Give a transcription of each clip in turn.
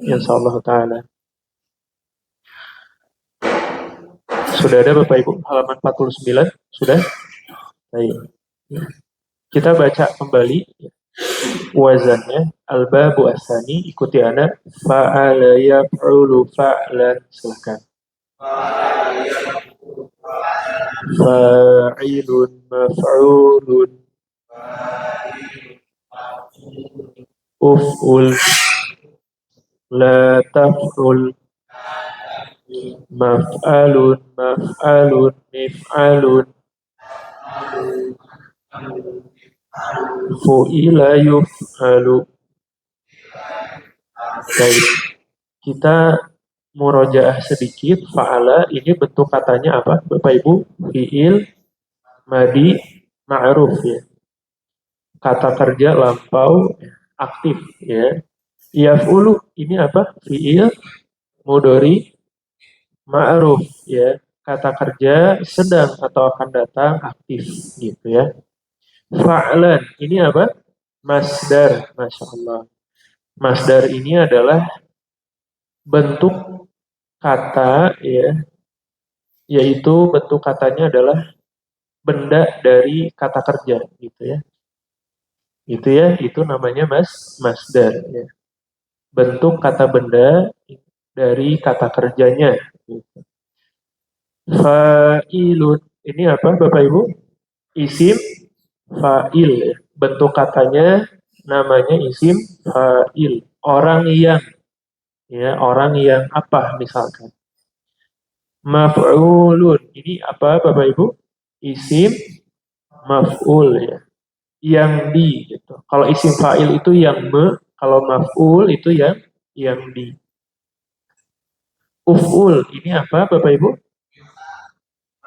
Insyaallah taala. Sudah ada Bapak Ibu halaman 49? Sudah? Baik. Kita baca kembali wazannya. Al-babu asani, ikuti anak. Fa'ala yaf'ulu fa'lan. Silakan. Fa'ilun maf'ulun uf'ul la taf'ul maf'alun maf'alun mif'alun fu'ila yuf'alu. Baik, kita murojaah sedikit. Fa'ala ini bentuk katanya apa Bapak Ibu? Fi'il madi ma'ruf ya. Kata kerja lampau aktif ya. Yaf'ulu ini apa? Fi'il mudhari ma'ruf ya. Kata kerja sedang atau akan datang aktif gitu ya. Fa'lan ini apa? Masdar. Masya Allah. Masdar ini adalah bentuk kata ya, yaitu bentuk katanya adalah benda dari kata kerja gitu ya. Itu ya, itu namanya masdar ya. Bentuk kata benda dari kata kerjanya gitu. Fa'ilun ini apa Bapak Ibu? Isim fa'il ya. Bentuk katanya namanya isim fa'il. Orang yang ya, orang yang apa misalkan. Maf'ulun ini apa Bapak Ibu? Isim maf'ul ya. Yang di gitu. Kalau isim fa'il itu yang kalau maf'ul itu yang di. Uf'ul ini apa Bapak Ibu?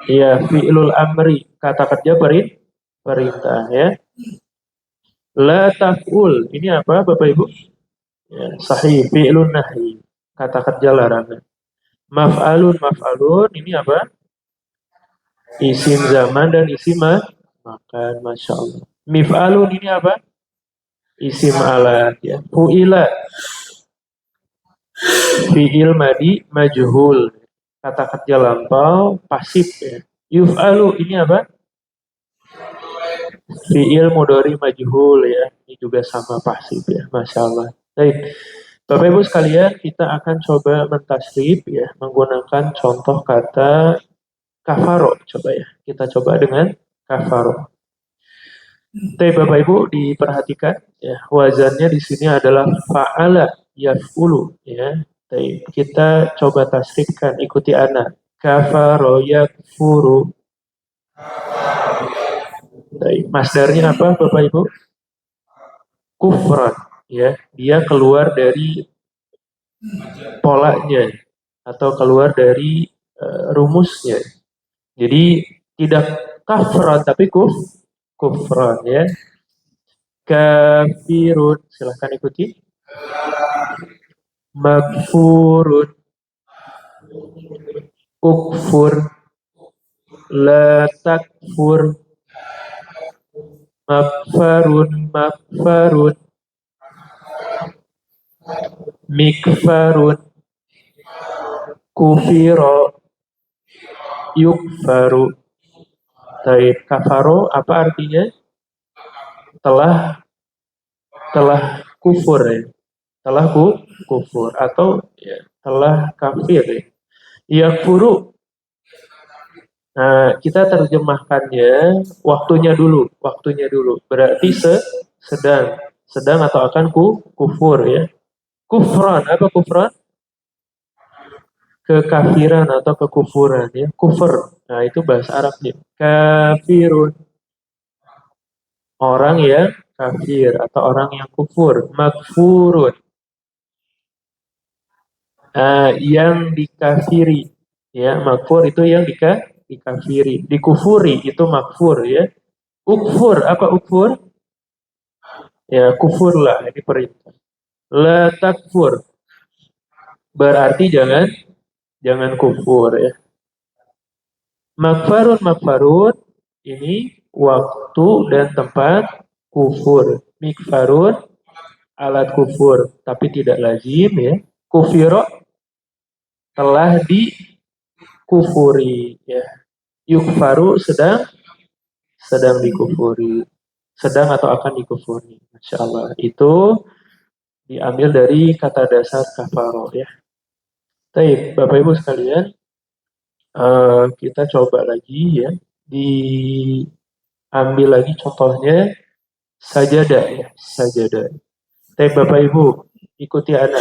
Ya, fi'lul amri, kata kerja perintah ya. La taf'ul ini apa Bapak Ibu? Ya, sahih, fi'lun nahi, kata kerja larangan. Maf'alun ini apa? Isim zaman dan isim makan, Masya Allah. Mif'alun ini apa? Isim alat ya. Fu'ila fi'il madi majhul, kata kerja lampau pasif ya. Yuf'alu ini apa? Fi'il mudhari majhul ya. Ini juga sama pasif ya. Masya Allah. Baik. Bapak Ibu sekalian, kita akan coba mentasrif ya menggunakan contoh kata kafaro. Coba ya. Kita coba dengan kafaro. Tapi Bapak Ibu diperhatikan ya, wazannya di sini adalah fa'ala yaf'ulu ya. Tapi kita coba tasrifkan, ikuti anak. Kafaro yakfuru. Baik, masdarnya apa Bapak Ibu? Kufran ya. Dia keluar dari polanya atau keluar dari rumusnya. Jadi tidak kafran tapi kufran ya. Kafirun, silahkan ikuti. Magfurun, ukfur, la takfur, magfarun, mikfarun, kufiro, yukfaru. Taib, kafaro apa artinya? Telah kufur ya. Telah kufur atau ya, telah kafir ya. Yakfuru. Nah, kita terjemahkannya waktunya dulu. Berarti sedang atau akan kufur ya. Kufran, apa kufran? Kekafiran atau kekufuran ya. Kufur. Nah, itu bahasa Arabnya. Kafirun. Orang yang kafir atau orang yang kufur. Magfurun. Yang dikafiri ya, makfur itu yang dikafiri, dikufuri itu makfur ya. Ukfur, apa ukfur? Ya, kufur lah, ini perintah. La takfur, berarti jangan kufur ya. Makfarun ini waktu dan tempat kufur. Mikfarun alat kufur, tapi tidak lazim ya. Kufiro telah dikufuri ya. Yukfaru sedang dikufuri. Sedang atau akan dikufuri. Masya Allah. Itu diambil dari kata dasar kafaro ya. Baik, Bapak Ibu sekalian, kita coba lagi ya. Diambil lagi contohnya sajadah ya, sajadah. Bapak Ibu, ikuti anak.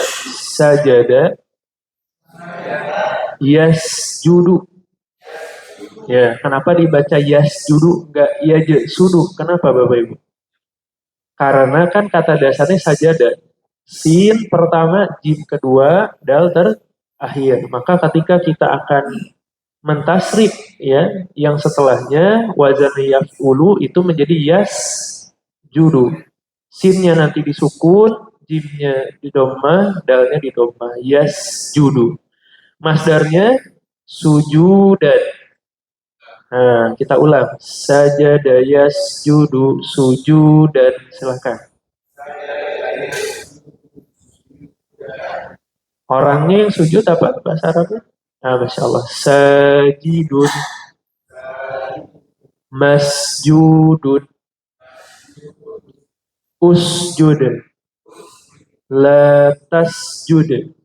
Sajadah, yasjudu. Ya, kenapa dibaca yasjudu enggak yajsudu? Kenapa Bapak Ibu? Karena kan kata dasarnya sajadah. Sin pertama, jim kedua, dal terakhir. Maka ketika kita akan mentasrif ya, yang setelahnya wazan yaf'ulu itu menjadi yasjudu. Sinnya nanti disukun, jimnya di domah, dalnya di domah. Yasjudu. Masdarnya sujudan. Nah, kita ulang. Sajada yasjudu sujudan. Silakan. Orangnya yang sujud apa bahasa Arabnya? Nah, Masya Allah. Sajidun. Masjudun. Usjud. La tasjud.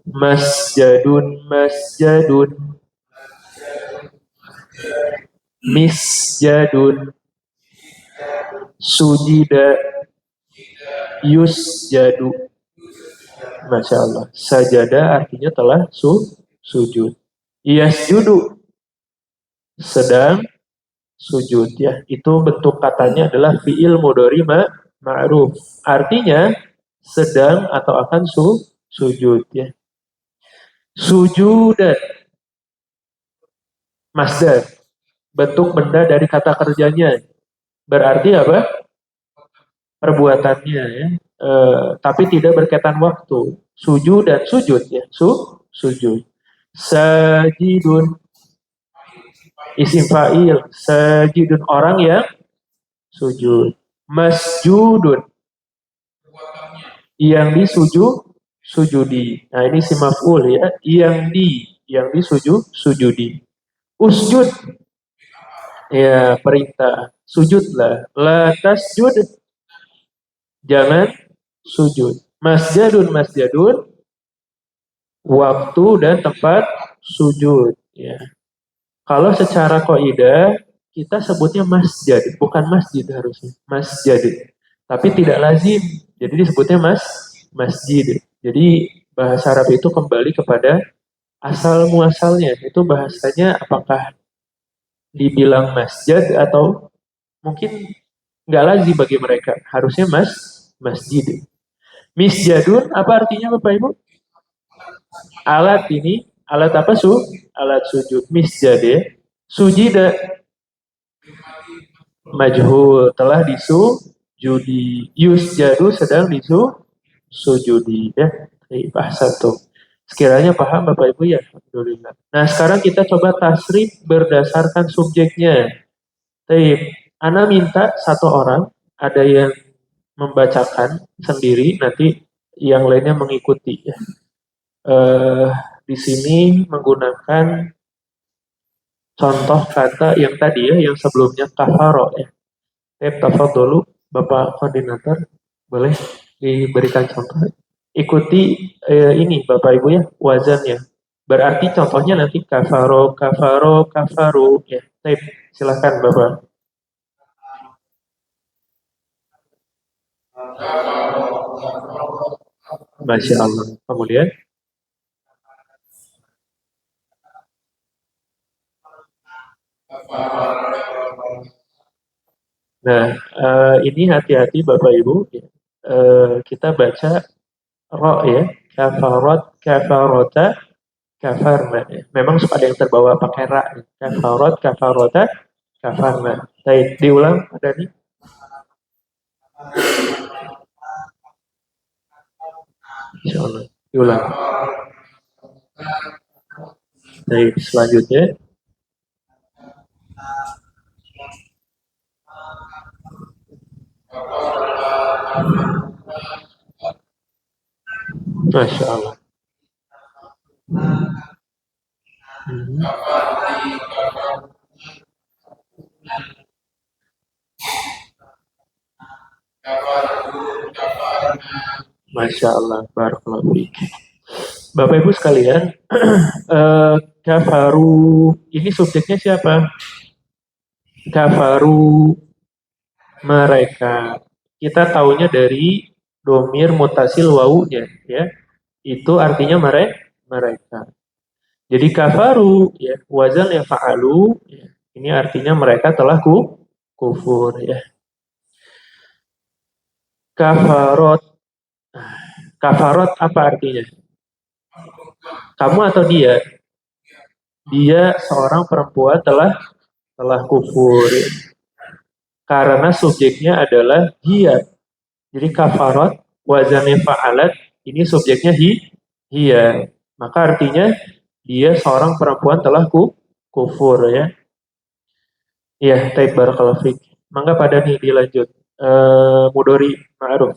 Masjadun. Masjadun. Misjadun. Sujida. Yusjadu. Masya Allah. Sajada artinya telah sujud. Yasjudu sedang sujud ya. Itu bentuk katanya adalah fi'il mudhari ma'ruf. Artinya sedang atau akan sujud ya. Sujudan masdar. Bentuk benda dari kata kerjanya. Berarti apa? Perbuatannya ya. Tapi tidak berkaitan waktu. Sujud dan sujud ya. Sujud. Sajidun isim fa'il. Sajidun orang yang sujud. Masjudun yang sujudi. Nah ini si maf'ul ya. Yang sujudi. Usjud ya perintah. Sujudlah. La tasjud jangan sujud. Masjadun waktu dan tempat sujud ya. Kalau secara kaidah kita sebutnya masjid, bukan masjid harusnya. Masjid. Tapi tidak lazim. Jadi disebutnya masjid. Jadi bahasa Arab itu kembali kepada asal muasalnya. Itu bahasanya apakah dibilang masjid atau mungkin nggak lazim bagi mereka. Harusnya masjid. Misjadun apa artinya Bapak Ibu? Alat ini, alat apa Alat sujud. Misjade, sujida, majhul, telah disujudi. Yusjadu sedang disujudi. Ya, bahasa tuh. Sekiranya paham Bapak Ibu ya, alhamdulillah. Nah sekarang kita coba tasrif berdasarkan subjeknya. Ana minta satu orang, ada yang membacakan sendiri, nanti yang lainnya mengikuti. Ya. Di sini menggunakan contoh kata yang tadi ya, yang sebelumnya kafaro ya. Tafadholu Bapak Koordinator, boleh diberikan contoh. Ikuti ini Bapak Ibu ya, wazannya. Berarti contohnya nanti kafaro, kafaro, kafaro ya. Silakan Bapak. Masya Allah. Kemudian nah, ini hati-hati Bapak Ibu. Ya. Kita baca ro ya. Kafarot, kafarota, kafarna. Ya. Memang suka ada yang terbawa pakai ra. Ya. Kafarot, kafarota, kafarna. Baik, diulang ada nih. Insya Allah. Diulang. Baik, selanjutnya. Masya Allah. Hmm. Masya Allah, barakallahu fiik. Bapak Ibu sekalian, kafaru ini subjeknya siapa? Kafaru mereka. Kita taunya dari domir mutasil wawunya, ya. Itu artinya mereka. Jadi kafaru, ya, wazan ya fa'alu, ya. Ini artinya mereka telah kufur, ya. Kafarot, kafarot apa artinya? Kamu atau dia? Dia seorang perempuan telah kufur, ya. Karena subjeknya adalah dia. Jadi kafarot, wazannya fa'alat, ini subjeknya hiya. Maka artinya dia seorang perempuan telah kufur, ya. Iya, taib barakallahu fiik. Mangga pada nih dilanjut. Mudori ma'ruf.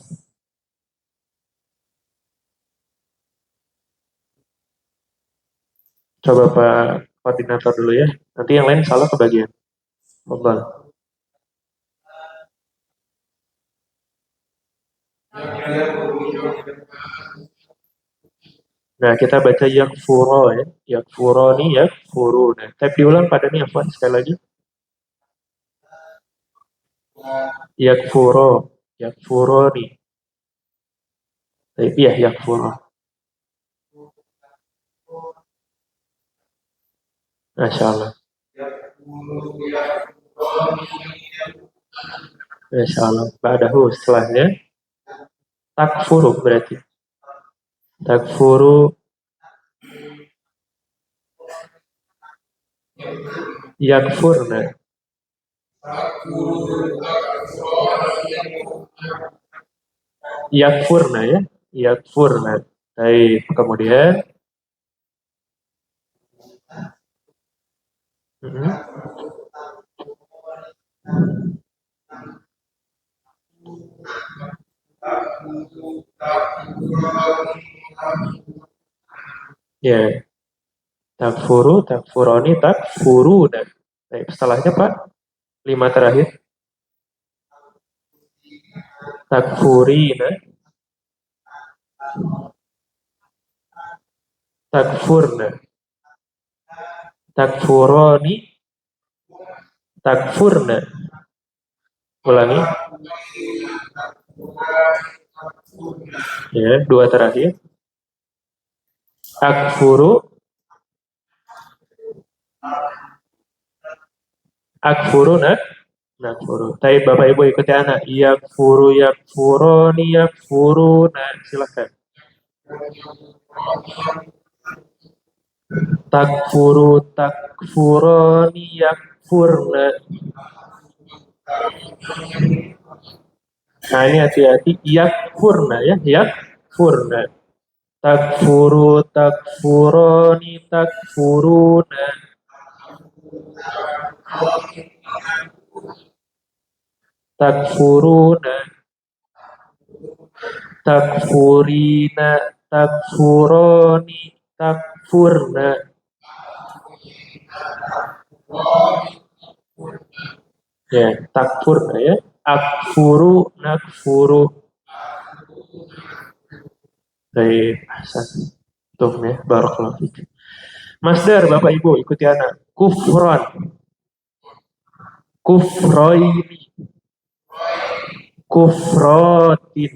Coba Pak Koordinator dulu ya. Nanti yang lain salah kebagian. Monggo. Nah, kita baca yakfuro ya. Yakfuro nih yakfuru. Nah, taib diulang pada nih Afwan sekali lagi. Yakfuro. Yakfuro nih. Taib ya yakfuro. Masya Allah. Masya Allah. Ba'dahu setelahnya. Takfuru berarti. Takfuru yakfurna. Yakfurna ya. Yakfurna. Baik, kemudian ya, takfuru, takfuroni, takfuruna. Baik, setelahnya Pak, 5 terakhir. Takfurina, takfurna, takfuroni, takfurna. Ulangi. Ya, 2 terakhir. Akfuru, akfuruna, nakfuru. Tapi Bapak Ibu ikuti anak. Yakfuru, yakfuroni, yakfuruna. Silahkan. Takfuru, takfuroni, yakfurna. Nah ini hati-hati. Yakfurna ya. Yakfurna. Takfuru, takfuroni, takfuruna. Takfuruna. Takfurina, takfuroni, takfurna. Ya, takfurna ya. Akfuru, nakfuru. Baik, Hasan. Tuh ya, barakallahu fiik. Masdar Bapak Ibu ikuti anak. Kufron. Kufroini. Kufrotin.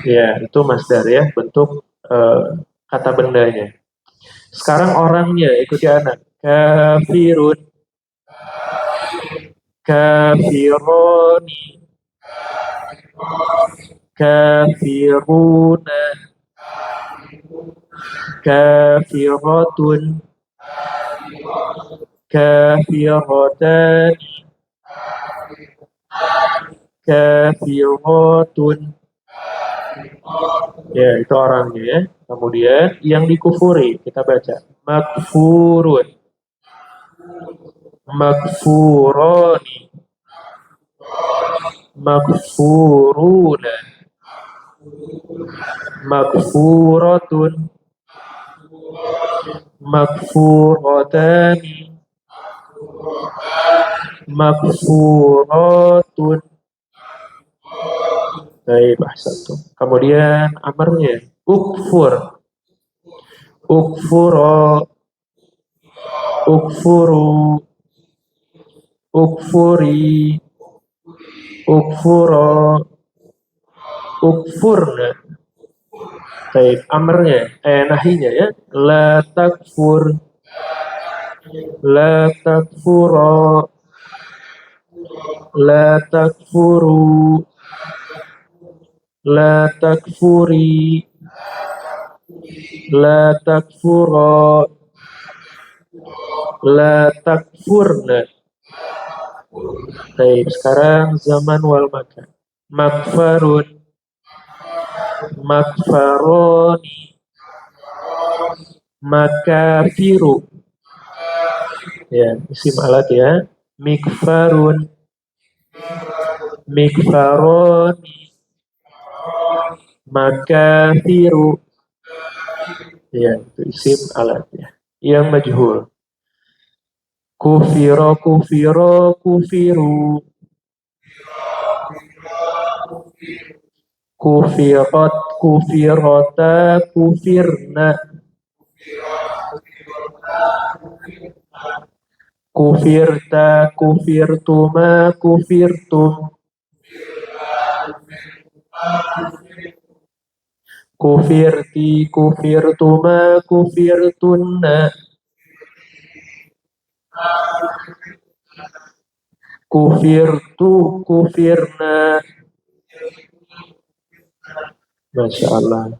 Ya, itu masdar ya, bentuk kata bendanya. Sekarang orangnya ikuti anak. Kafirun. Kafironi. Kafiruna. Kafiratun. Kafiratani. Kafiratun. Ya, itu orangnya ya. Kemudian yang dikufuri, kita baca. Makfurun. Makfuroni. Makfuruna. Magfuratun, magfuratani, magfuratun. Baik, ahsantum. Kemudian amarnya ukfur, ukfuro, ukfuru, ukfuri, ukfuro, ukfurna. Baik, amarnya, nahinya ya. La takfur, la takfuro, la takfuru, la takfuri, la takfuro, la takfurna. Baik, sekarang zaman wal makan. Makfarun, makfaroni, makafiru. Ya, isim alat ya. Mikfarun, mikfaroni, makafiru. Ya, itu isim alat ya. Yang majhul. Kufiro, kufiro, kufiru. Kufirat, kufirota, kufirna. Kufirta, kufirtuma, kufirtum. Kufirti, kufirtuma, kufirtunna. Kufirtu, kufirna. Masya Allah.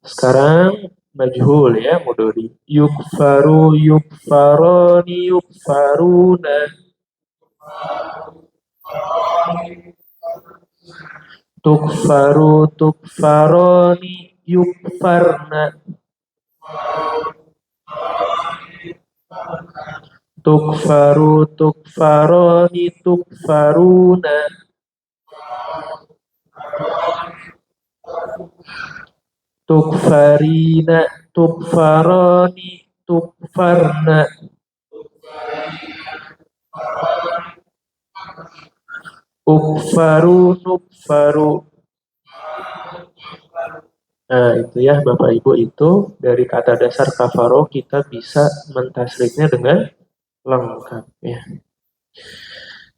Sekarang majhul ya, mudori. Yukfaru, yukfaroni, yukfaruna. Tukfaru, tukfaroni, yukfarna. Tukfaru, tukfaroni, tukfaruna. Tukfarina, tukfaroni, tukfarna. Ukfaru, nukfaru. Nah, itu ya Bapak Ibu, itu dari kata dasar kafaro kita bisa mentasrifnya dengan lengkap ya.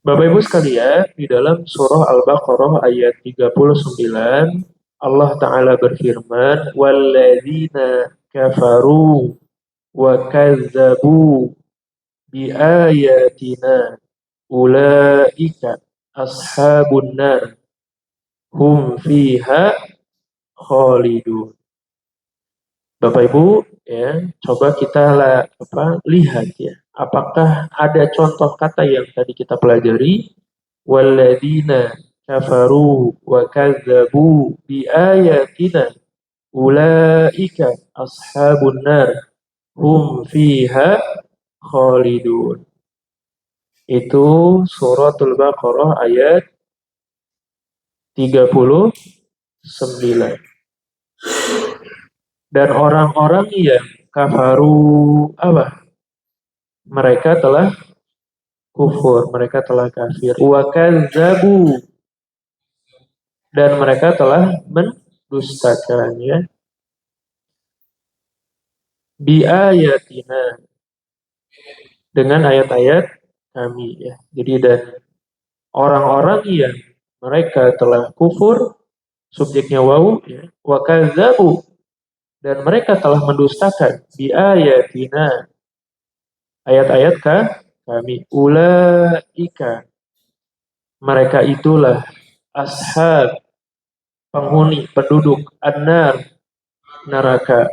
Bapak Ibu sekalian, di dalam surah Al-Baqarah ayat 39, Allah Ta'ala berfirman, وَالَّذِينَ كَفَرُوا وَكَذَّبُوا بِآيَاتِنَا أُولَئِكَ أَصْحَابُ النَّارِ هُمْ فِيهَا خَالِدُونَ. Bapak Ibu, ya, coba kita lihat ya, apakah ada contoh kata yang tadi kita pelajari, walladzina kafaru wa kadzabu bi ayatina ulaika ashabun nar hum fiha khalidun. Itu suratul Baqarah ayat 39. Dan orang-orang yang kafaru apa? Mereka telah kufur, mereka telah kafir. Wa kadzabu, dan mereka telah mendustakannya. Bi ayatina, dengan ayat-ayat kami ya. Jadi dan orang-orang yang mereka telah kufur, subjeknya wawu ya. Wa kadzabu, dan mereka telah mendustakan bi ayatina, ayat-ayat kami. Ulaika, mereka itulah ashab, penghuni, penduduk an-nar, neraka.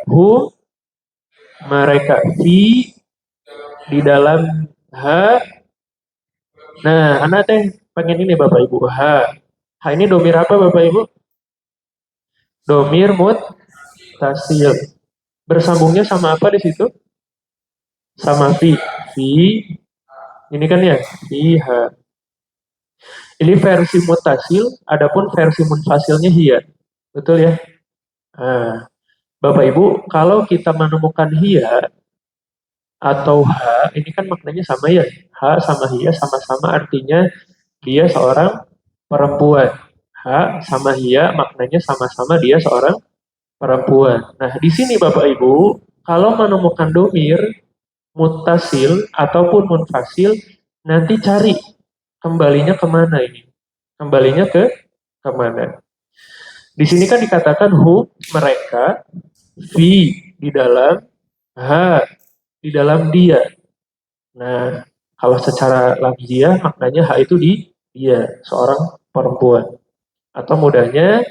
Mereka di dalam nah anak teh pengen ini Bapak Ibu, ini domir apa Bapak Ibu? Domir muttasil. Bersambungnya sama apa di situ? Sama fi. Ini kan ya fiha. Ini versi muttasil, adapun versi munfasilnya hiya. Betul ya? Nah, Bapak Ibu, kalau kita menemukan hiya atau ha, ini kan maknanya sama ya. Ha sama hiya sama-sama artinya dia seorang perempuan. Ha sama hiya maknanya sama-sama dia seorang perempuan. Nah, di sini Bapak Ibu, kalau menemukan domir, mutasil ataupun munfasil, nanti cari kembalinya kemana ini? Kembalinya ke kemana? Di sini kan dikatakan mereka, fi di dalam, ha di dalam dia. Nah, kalau secara lafziah maknanya ha itu di dia, seorang perempuan. Atau mudahnya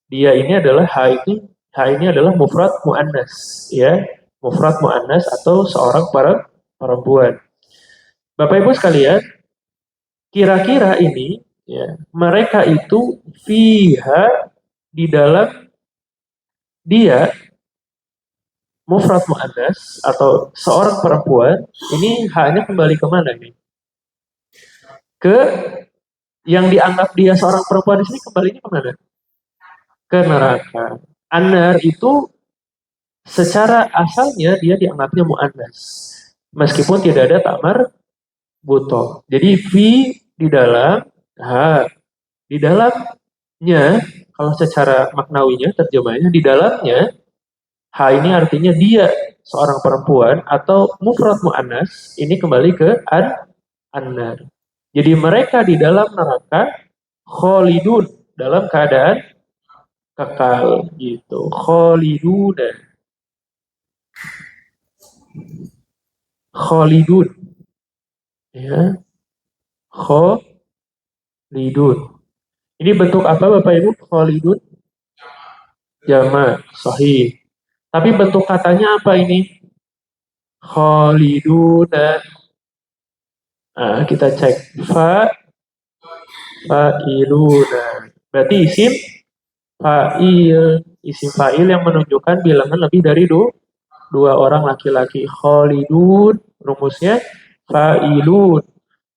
dia ini adalah ha ini adalah mufrad muannas, ya. Mufrad muannas atau seorang perempuan. Bapak Ibu sekalian, kira-kira ini ya, mereka itu fiha di dalam dia mufrad muannas atau seorang perempuan, ini hanya kembali kemana nih? Ke yang dianggap dia seorang perempuan di sini kembalinya kemana? Ke neraka. Anar itu secara asalnya dia dianggapnya muannas. Meskipun tidak ada takmar buto. Jadi fi di dalam, ha di dalamnya, kalau secara maknawinya terjemahnya di dalamnya, ha ini artinya dia seorang perempuan atau mufrad muannas ini kembali ke annar. Jadi mereka di dalam neraka kholidun dalam keadaan kekal gitu. Kholidun, kholidun ya, kholidun. Ini bentuk apa Bapak Ibu? Kholidun jama sahih. Tapi bentuk katanya apa ini? Kholiduna. Nah, kita cek fa'iluna. Berarti isim fa'il yang menunjukkan bilangan lebih dari dua orang laki-laki. Kholidun, rumusnya fa'ilun,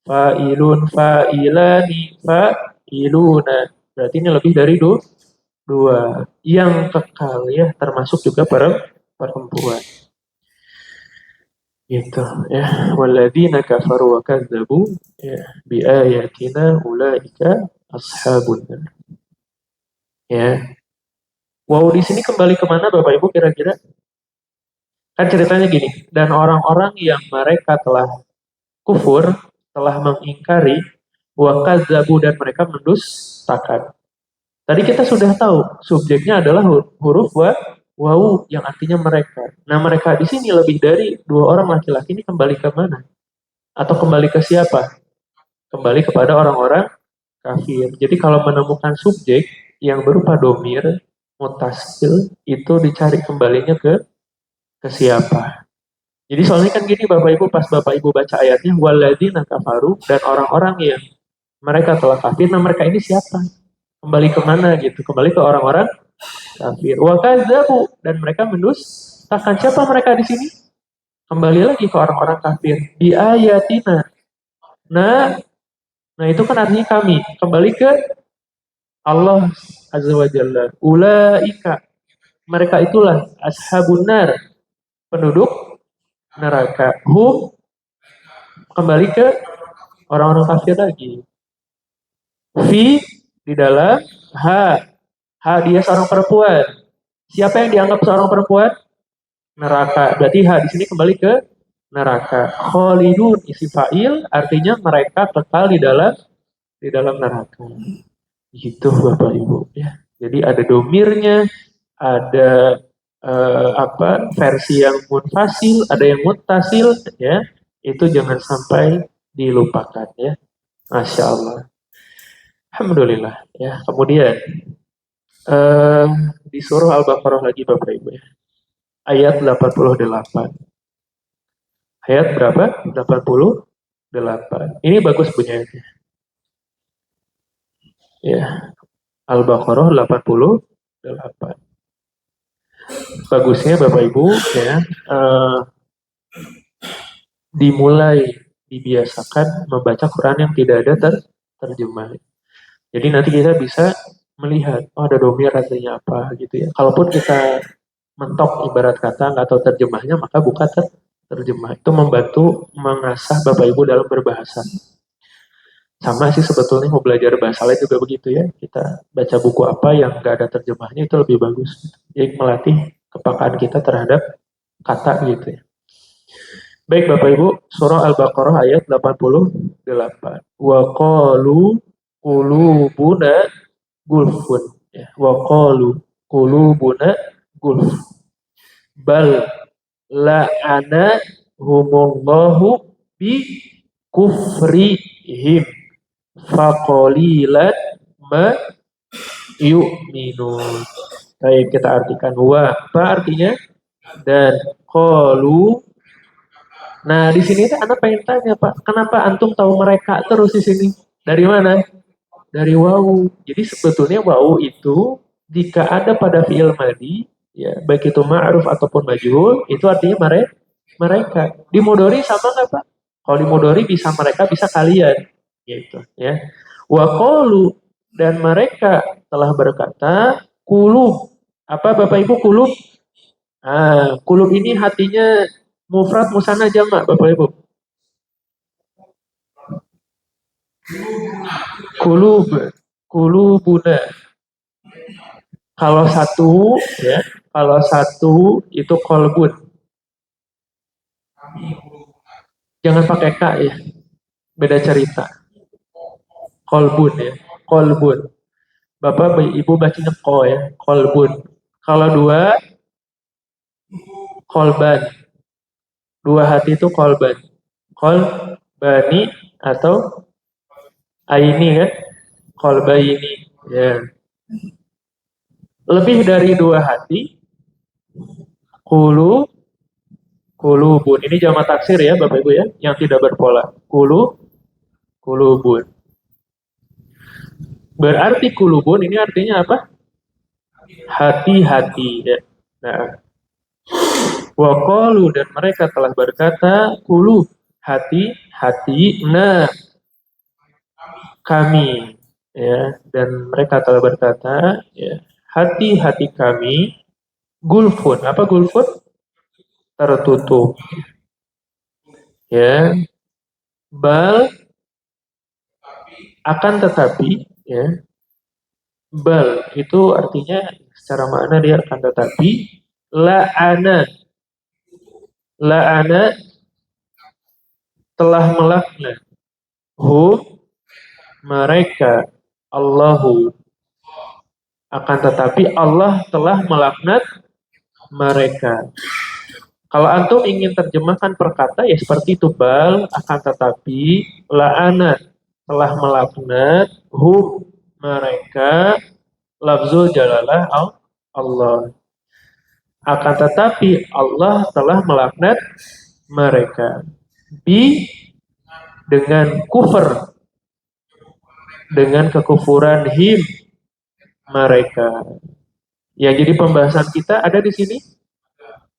fa'ilun, fa'ilani, fa'iluna. Berarti ini lebih dari dua. Yang kekal ya, termasuk juga perempuan. Gitu ya. Walladzina kafaru wa kadzabu ya bi ayatina ulaika ashabun nar. Ya. Wow, di sini kembali kemana Bapak Ibu kira-kira? Kan ceritanya gini, dan orang-orang yang mereka telah kufur, telah mengingkari, wa kadzabu dan mereka mendustakan. Tadi kita sudah tahu subjeknya adalah huruf wau yang artinya mereka. Nah, mereka di sini lebih dari dua orang laki-laki ini kembali ke mana? Atau kembali ke siapa? Kembali kepada orang-orang kafir. Jadi kalau menemukan subjek yang berupa domir, mutasil, itu dicari kembalinya ke siapa. Jadi soalnya kan gini Bapak Ibu, pas Bapak Ibu baca ayatnya, walladzina kafaru, dan orang-orang yang mereka telah kafir, nah mereka ini siapa? Kembali kemana gitu? Kembali ke orang-orang kafir. Wa kadzabu, dan mereka mendustakan. Siapa mereka di sini? Kembali lagi ke orang-orang kafir. Di ayatina. Nah, nah itu kan artinya kami. Kembali ke Allah Azza wa Jalla. Ulaika. Mereka itulah ashabun nar. Penduduk neraka. Kembali ke orang-orang kafir lagi. Fi di dalam ha. Ha dia seorang perempuan. Siapa yang dianggap seorang perempuan? Neraka. Berarti ha di sini kembali ke neraka. Khalidun isi fa'il artinya mereka kekal di dalam neraka. Gitu Bapak Ibu ya. Jadi ada domirnya, ada versi yang munfasil, ada yang mutasil ya. Itu jangan sampai dilupakan ya. Masya Allah. Alhamdulillah ya. Kemudian eh, di surah Al-Baqarah lagi Bapak Ibu ya. Ayat 88. Ayat berapa? 88. Ini bagus bunyinya. Ya, Al-Baqarah 88. Bagusnya Bapak Ibu ya, dimulai dibiasakan membaca Quran yang tidak ada terjemah. Jadi nanti kita bisa melihat, oh ada domir artinya apa gitu ya. Kalaupun kita mentok ibarat kata nggak tahu terjemahnya, maka buka terjemah. Itu membantu mengasah Bapak Ibu dalam berbahasa. Sama sih sebetulnya mau belajar bahasa lain juga begitu ya. Kita baca buku apa yang nggak ada terjemahnya itu lebih bagus. Jadi melatih kepekaan kita terhadap kata gitu ya. Baik Bapak Ibu, surah Al-Baqarah ayat 88. Wa qalu qulubuna gulfun. Ya, wa qalu qulubuna gulf. Bal la'ana humullahu bi kufrihim faqalilan ma yu'minun. Baik, kita artikan wa. Apa artinya? Dan qalu. Nah, di sini tuh anak pengen tanya, Pak, kenapa antum tahu mereka terus di sini? Dari mana? Dari wawu. Jadi sebetulnya wawu itu jika ada pada fiil madi, ya baik itu ma'ruf ataupun majhul, itu artinya mereka. Di mudhari sama nggak Pak? Kalau di mudhari bisa mereka, bisa kalian, gitu ya. Wa qalu, dan mereka telah berkata, kulub. Apa Bapak Ibu kulub? Kulub ini hatinya mufrad musanna jamak Bapak Ibu. Kulub, kulubuna. Kalau satu, ya, kalau satu itu kolbun. Jangan pakai k ya, beda cerita. Kolbun ya, kolbun. Bapak, ibu bacanya ko ya, kolbun. Kalau dua, kolban. Dua hati itu kolban. Kolbani atau aini kan, kolbaini. Ya. Lebih dari dua hati, kulu, kulubun. Ini jamak taksir ya Bapak Ibu ya, yang tidak berpola. Kulubun. Berarti kulubun ini artinya apa? Hati-hati ya. Nah, waqalu, dan mereka telah berkata, kulub, hati-hati, nah kami ya, dan mereka telah berkata ya, hati-hati kami gulfun. Apa gulfun? Tertutup. Ya, bal, akan tetapi ya, bal itu artinya secara makna dia akan tetapi, la'ana, la'ana telah melaknat, mereka, Allahu, akan tetapi Allah telah melaknat mereka. Kalau antum ingin terjemahkan perkata ya seperti itu, bal, akan tetapi, la'ana telah melaknat, mereka, lafzul jalalah Allah. Akan tetapi Allah telah melaknat mereka. Dengan kufur, dengan kekufuran mereka. Ya, jadi pembahasan kita ada di sini.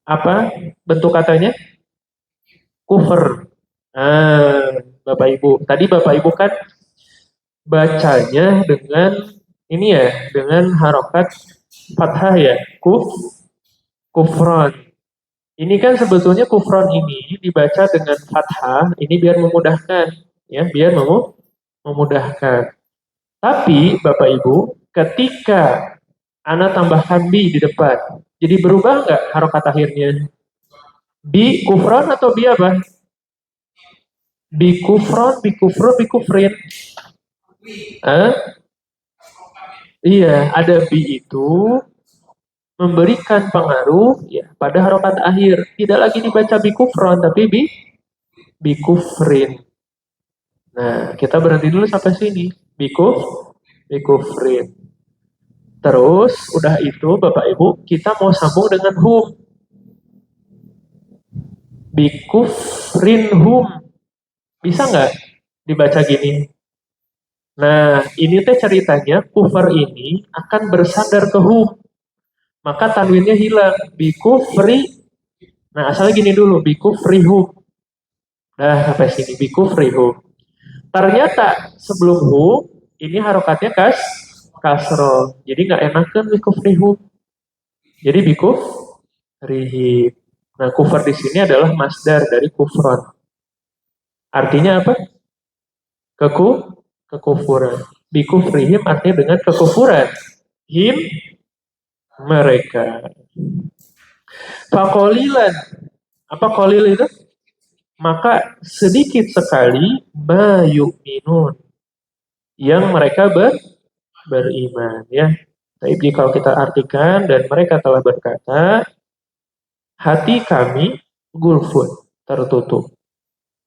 Apa bentuk katanya? Kufur. Bapak Ibu. Tadi Bapak Ibu kan bacanya dengan ini ya, dengan harokat fathah ya. Kufron. Ini kan sebetulnya kufron ini dibaca dengan fathah, ini biar memudahkan. Ya, biar memudahkan. Tapi Bapak Ibu, ketika Ana tambahkan bi di depan, jadi berubah nggak harokat akhirnya? Bi kufron atau bi apa? Bi kufron, bi kufron, bi kufrin. Iya, ada bi itu memberikan pengaruh ya pada harokat akhir. Tidak lagi dibaca bi kufron, tapi bi kufrin. Nah, kita berhenti dulu sampai sini. Bi kufrin. Terus, udah itu Bapak Ibu, kita mau sambung dengan bikufrinhum. Bisa nggak dibaca gini? Nah, ini teh ceritanya kufar ini akan bersandar ke maka tanwinnya hilang. Bikufri. Nah, asalnya gini dulu, bikufrihum. Nah, sampai sini bikufrihum. Ternyata sebelum ini harokatnya kasroh. Jadi nggak enakan bikufrihum. Jadi bikufrihim. Nah, kufar di sini adalah masdar dari kufron. Artinya apa? Keku, kekufuran. Bikufrihim artinya dengan kekufuran. Him, mereka. Fakolilan. Apa kolil itu? Maka sedikit sekali mayu'minun. Yang mereka beriman. Ya. Tapi kalau kita artikan dan mereka telah berkata, hati kami gulfun, tertutup.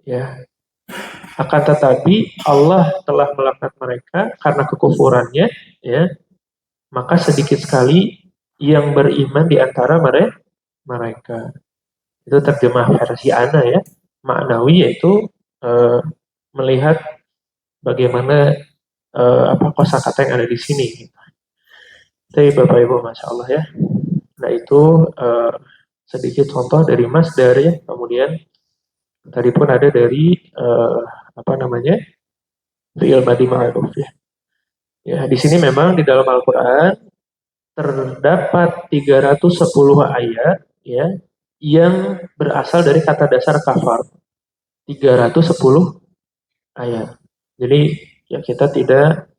Ya. Akan tetapi Allah telah melaknat mereka karena kekufurannya, ya. Maka sedikit sekali yang beriman di antara mereka. Itu terjemah versi Ana ya. Maknawi yaitu melihat bagaimana apa kosakata yang ada di sini. Tapi Bapak Ibu, Masya Allah ya. Nah itu sedikit contoh dari masdar ya. Kemudian tadi pun ada dari apa namanya fi'il madi ma'ruf ya. Ya di sini memang di dalam Al-Quran terdapat 310 ayat ya yang berasal dari kata dasar kafar. 310 ayat. Jadi ya kita tidak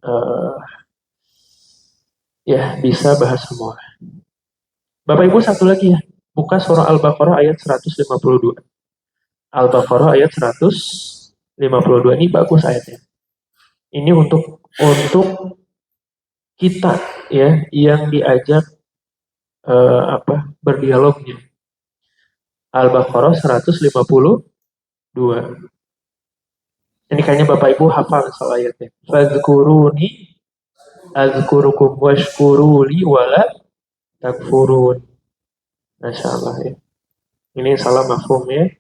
ya bisa bahas semua. Bapak Ibu satu lagi ya. Buka surah Al-Baqarah ayat 152. Al-Baqarah ayat 152 ini bagus ayatnya. Ini untuk kita ya yang diajak berdialognya. Al-Baqarah 152. Ini kayaknya Bapak Ibu hafal soal ayatnya. Fadzkuruni azkurukum washkuruli wala takfurun. Masya Allah ya. Ini salah mafhum ya.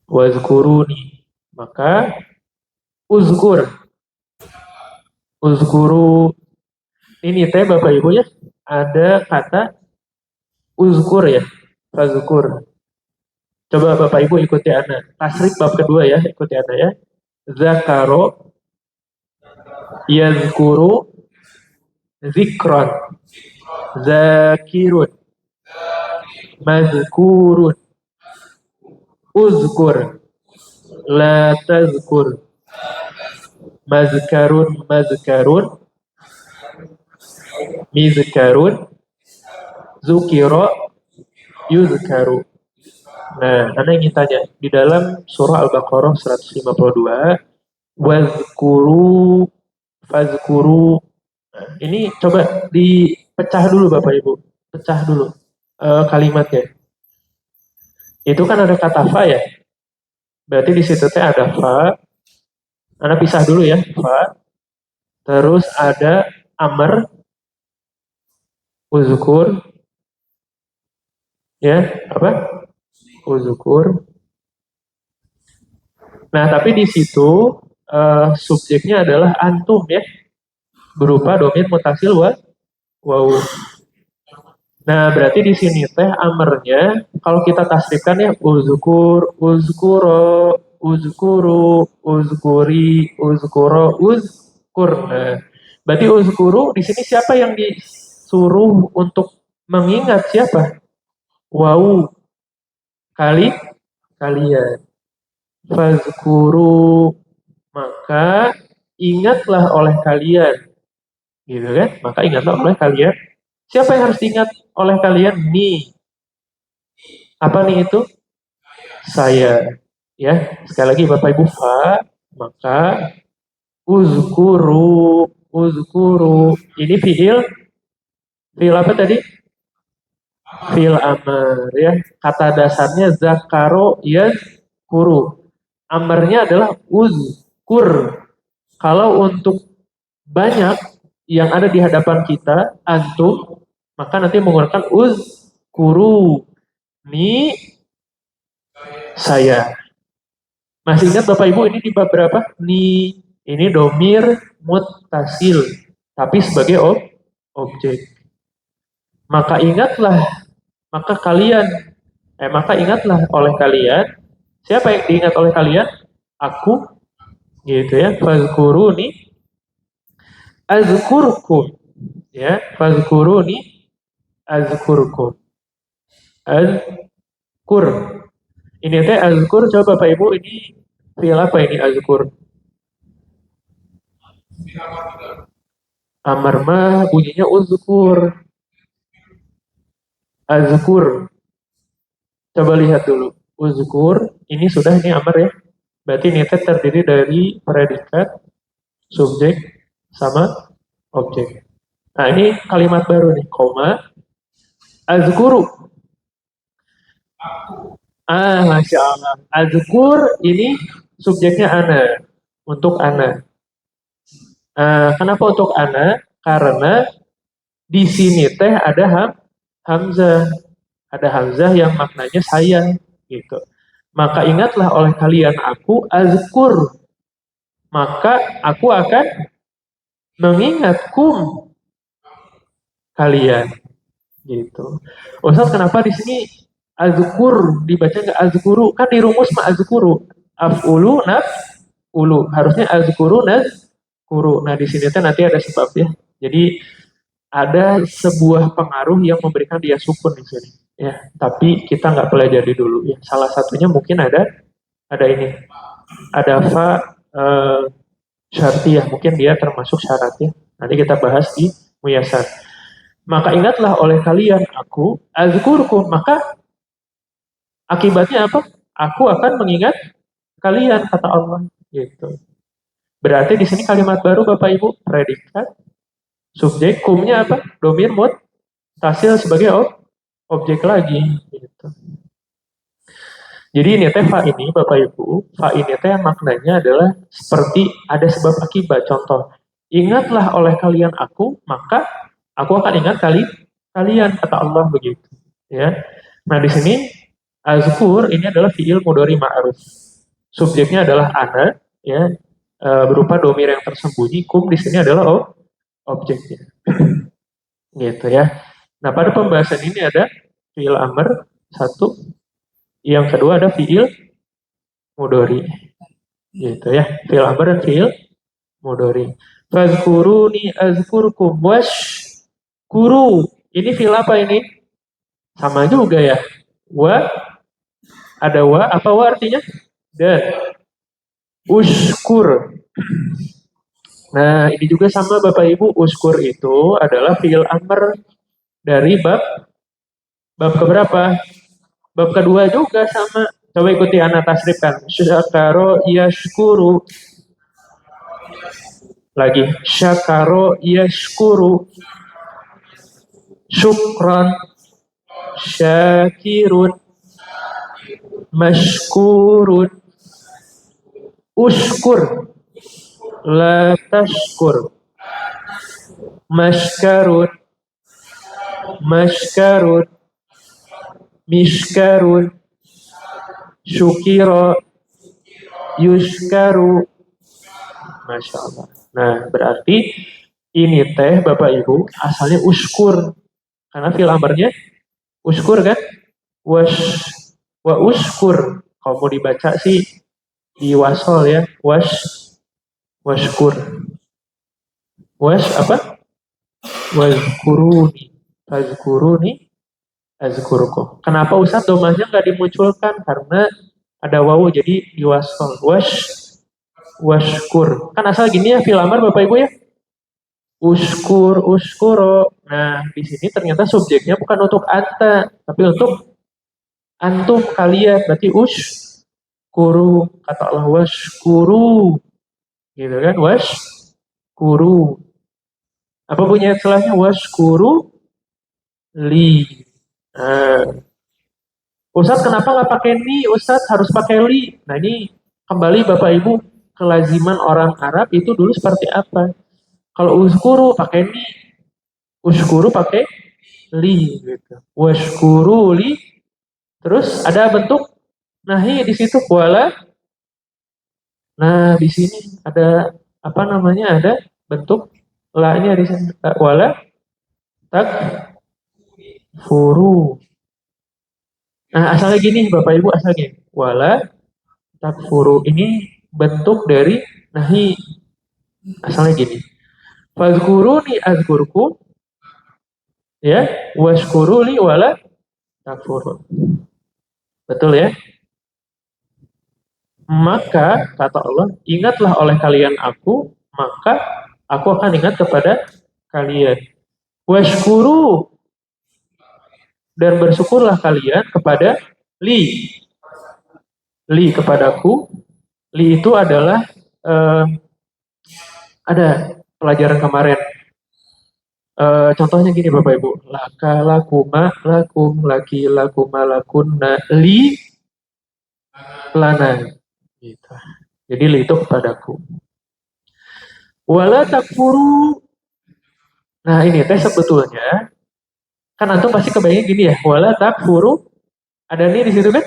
Wazkuruni. Maka uzkur. Uzkuru. Ini teh Bapak Ibu ya. Ada kata uzkur ya. Fazkur. Coba Bapak Ibu ikuti Ana. Tasrik bab kedua ya. Ikuti Ana ya. Zakaro. Yazkuru. Zikron. Zakirun. Mazkurun. Uzkur. La tazkur. Mazkarun. Mizkarun. Zukiro. Yuzkaru. Nah, Anda ingin tanya, di dalam surah Al-Baqarah 152, wazkuru, fazkuru, nah, ini coba dipecah dulu Bapak Ibu, pecah dulu kalimatnya. Itu kan ada kata fa ya, berarti di situ teh ada fa, Anda pisah dulu ya, fa, terus ada amr, uzkur, ya, apa? Uzkur. Nah, tapi di situ subjeknya adalah antum ya, berupa domir mutasil waw. Nah, berarti di sini teh amernya kalau kita tasrifkan ya uzkur, uzkuro, uzkuru, uzkuri, uzkuro, uzkur. Nah, berarti uzkuru di sini siapa yang disuruh untuk mengingat siapa? Waw. Kalian. Fazkuru, maka ingatlah oleh kalian. Gitu kan? Maka ingatlah oleh kalian. Siapa yang harus diingat oleh kalian? Nih. Apa nih itu? Saya. Ya, sekali lagi Bapak Ibu fa, maka uzkuru, uzkuru. Ini fiil apa tadi? Fiil amar ya. Kata dasarnya zakaro yazkuru. Amarnya adalah uzkur. Kalau untuk banyak yang ada di hadapan kita, antum, maka nanti menggunakan uzkuru. Ni saya. Masih ingat Bapak Ibu ini di bab berapa? Ni. Ini domir muttasil. Tapi sebagai objek. Maka ingatlah oleh kalian. Siapa yang diingat oleh kalian? Aku. Gitu ya. Fazkuruni azkurkum. Ya, fazkuruni azkurkum. Azkur. Ini teh azkur, coba Bapak Ibu, ini fi'il apa ini azkur? Amar mah bunyinya uzkur. Azkur. Coba lihat dulu. Uzkur, ini sudah ini amar ya. Berarti ini teh terdiri dari predikat, subjek, sama objek. Nah ini kalimat baru nih, koma, azkuru. Masya Allah. Azkur ini subjeknya ana, untuk ana. Kenapa untuk ana? Karena di sini teh ada hamzah. Ada hamzah yang maknanya saya gitu. Maka ingatlah oleh kalian aku azkur. Maka aku akan mengingatkum kalian gitu. Ustaz, kenapa di sini azkur dibaca nggak azkuru? Kan di rumus mah azkuru. Af'ulu naf'ulu. Harusnya azkuru nazkuru. Nah, di sini tuh nanti ada sebabnya. Jadi ada sebuah pengaruh yang memberikan dia sukun di sini. Ya, tapi kita nggak pelajari dulu ya. Salah satunya mungkin ada ini, ada fa syartiyah, mungkin dia termasuk syaratnya. Nanti kita bahas di muyasar. Maka ingatlah oleh kalian aku azkurkum, maka akibatnya apa? Aku akan mengingat kalian, kata Allah gitu. Berarti di sini kalimat baru Bapak Ibu, predikat, subjek, kumnya apa? Domir tasil sebagai objek lagi gitu. Jadi ini teh fa ini Bapak Ibu, fa ini teh maknanya adalah seperti ada sebab akibat. Contoh, ingatlah oleh kalian aku, maka aku akan ingat kalian, kata Allah begitu. Ya. Nah di sini azkur ini adalah fiil mudhari ma'ruf. Subjeknya adalah ana, ya, berupa domir yang tersembunyi. Kum di sini adalah objeknya. Gitu ya. Nah pada pembahasan ini ada fiil amr satu, yang kedua ada fiil mudhari. Gitu ya. Fiil amr dan fiil mudhari. Fazkuruni azkurkum kuru. Ini fiil apa ini? Sama juga ya. Wa, ada wa, apa wa artinya? Dan. Uskur. Nah, ini juga sama Bapak Ibu, uskur itu adalah fiil amr dari bab keberapa? Bab kedua juga sama. Coba ikuti anak tasrifkan. Syakaro yashkuru. Lagi. Syakaro yashkuru. Syukran. Syakirun. Mashkurun. Uskur. La tashkur. Mashkarun. Mashkarun. Mishkarun. Syukiro. Yuskaru. Masya Allah. Nah, berarti ini teh Bapak Ibu asalnya uskur. Karena fil amrnya uskur kan? Wa uskur. Kalau mau dibaca sih di wasol ya. Waskur. Apa? Wazkuruni. Fazkuruni azkurkum. Kenapa Ustaz domahnya nggak dimunculkan? Karena ada wawu jadi diwasol. Waskur. Kan asal gini ya fil amr Bapak Ibu ya. Uskuro. Nah, di sini ternyata subjeknya bukan untuk anta, tapi untuk antum kalian. Berarti uskuru. Kata Allah waskuru. Gitu kan? Waskuru. Apa punya setelahnya? Waskuru li. Nah, Ustadz kenapa nggak pakai ni? Ustadz harus pakai li. Nah ini kembali Bapak Ibu, kelaziman orang Arab itu dulu seperti apa? Kalau uskuru pakai ni, uskuru pakai li gitu. Waskuru li. Terus ada bentuk nahi di situ wala. Nah di sini ada apa namanya? Ada bentuk la-nya di sini wala tak furu. Nah asalnya gini Bapak Ibu, asalnya wala takfuru ini bentuk dari nahi, asalnya gini. Fazkuruni azkurkum, ya, washkuruli wala takfurun. Betul ya? Maka kata Allah, ingatlah oleh kalian aku, maka aku akan ingat kepada kalian. Washkuru, dan bersyukurlah kalian kepada li. Li kepadaku. Li itu adalah ada pelajaran kemarin. Contohnya gini Bapak Ibu. Laka lakuma lakum laki lakuma lakunna li lana. Gitu. Jadi li itu kepadaku. Wala takfuru. Nah ini teh sebetulnya kan antum pasti kebayangnya gini ya. Wala takfuru. Ada nih di situ kan?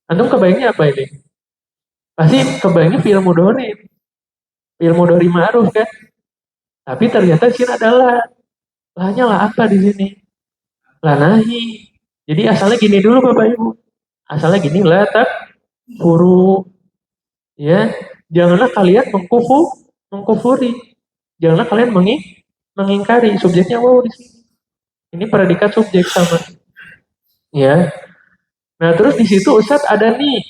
Antum kebayangnya apa ini? Pasti kebayangnya fi'il mudhari. Fi'il mudhari ma'ruf kan? Tapi ternyata sini adalah lahnya lah apa di sini? Lah nahi. Jadi asalnya gini dulu Bapak Ibu. Asalnya gini la takfuru. Ya, janganlah kalian mengkufuri. Janganlah kalian mengingkari. Subjeknya wow di sini. Ini predikat subjek sama. Ya. Nah, terus di situ Ustadz ada nih.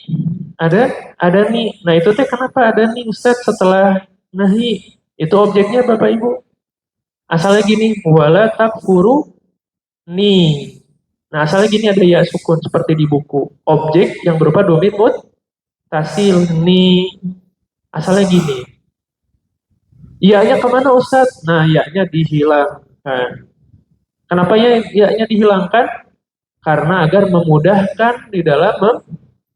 Ada nih. Nah, itu teh kenapa ada nih Ustadz setelah nahi? Itu objeknya Bapak Ibu. Asalnya gini, wala takfuru nih. Nah, asalnya gini ada ya sukun seperti di buku. Objek yang berupa domir tasil nih. Asalnya gini. Iya-nya kemana Ustadz? Nah, iya-nya dihilangkan. Kenapa iya-nya dihilangkan? Karena agar memudahkan di dalam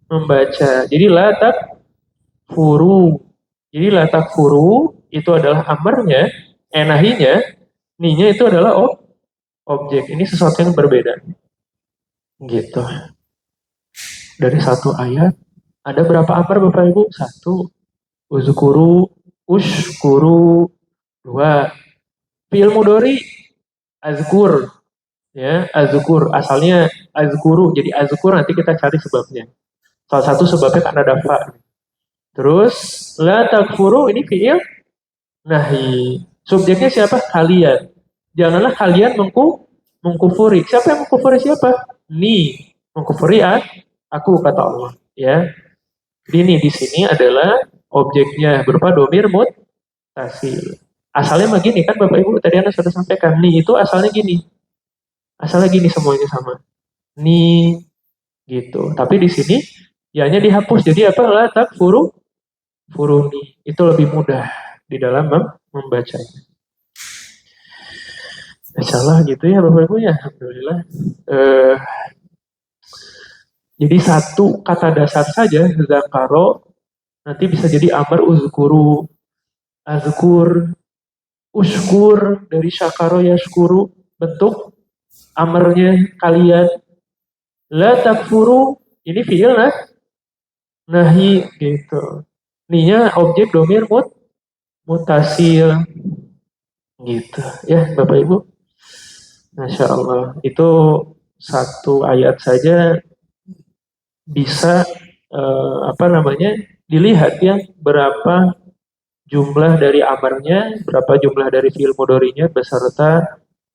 membaca. Jadi la takfuru. Jadi la takfuru itu adalah amarnya, nahinya, ninya itu adalah objek. Ini sesuatu yang berbeda. Gitu. Dari satu ayat ada berapa amar Bapak Ibu? Satu. Uzkuru, ushkuru. Dua. Fi'il mudhari azkur. Ya, azkur. Asalnya azkuru. Jadi azkur nanti kita cari sebabnya. Salah satu sebabnya kan ada fa. Terus la takfuru ini fi'il nahi. Subjeknya siapa? Kalian. Janganlah kalian mengkufuri. Siapa yang mengkufuri siapa? Ni. Mengkufuri aku kata Allah. Ya. Jadi ini di sini adalah objeknya berupa domir muttasil. Asalnya begini kan Bapak Ibu tadi Anda sudah sampaikan. Ni itu asalnya gini. Asalnya gini semuanya sama. Ni gitu. Tapi di sini ya-nya dihapus. Jadi apa? La takfuru furuni. Itu lebih mudah di dalam membacanya. Insyaallah gitu ya Bapak Ibu ya. Alhamdulillah. Jadi satu kata dasar saja zakaro nanti bisa jadi amar uzkuru, azkur, uskur dari syakaro yashkuru bentuk amarnya kalian. La takfuru ini fi'il nahi gitu. Ninya objek domir mutasil gitu ya Bapak Ibu. Masya Allah itu satu ayat saja bisa dilihat ya berapa jumlah dari amarnya, berapa jumlah dari fi'il mudhari'nya beserta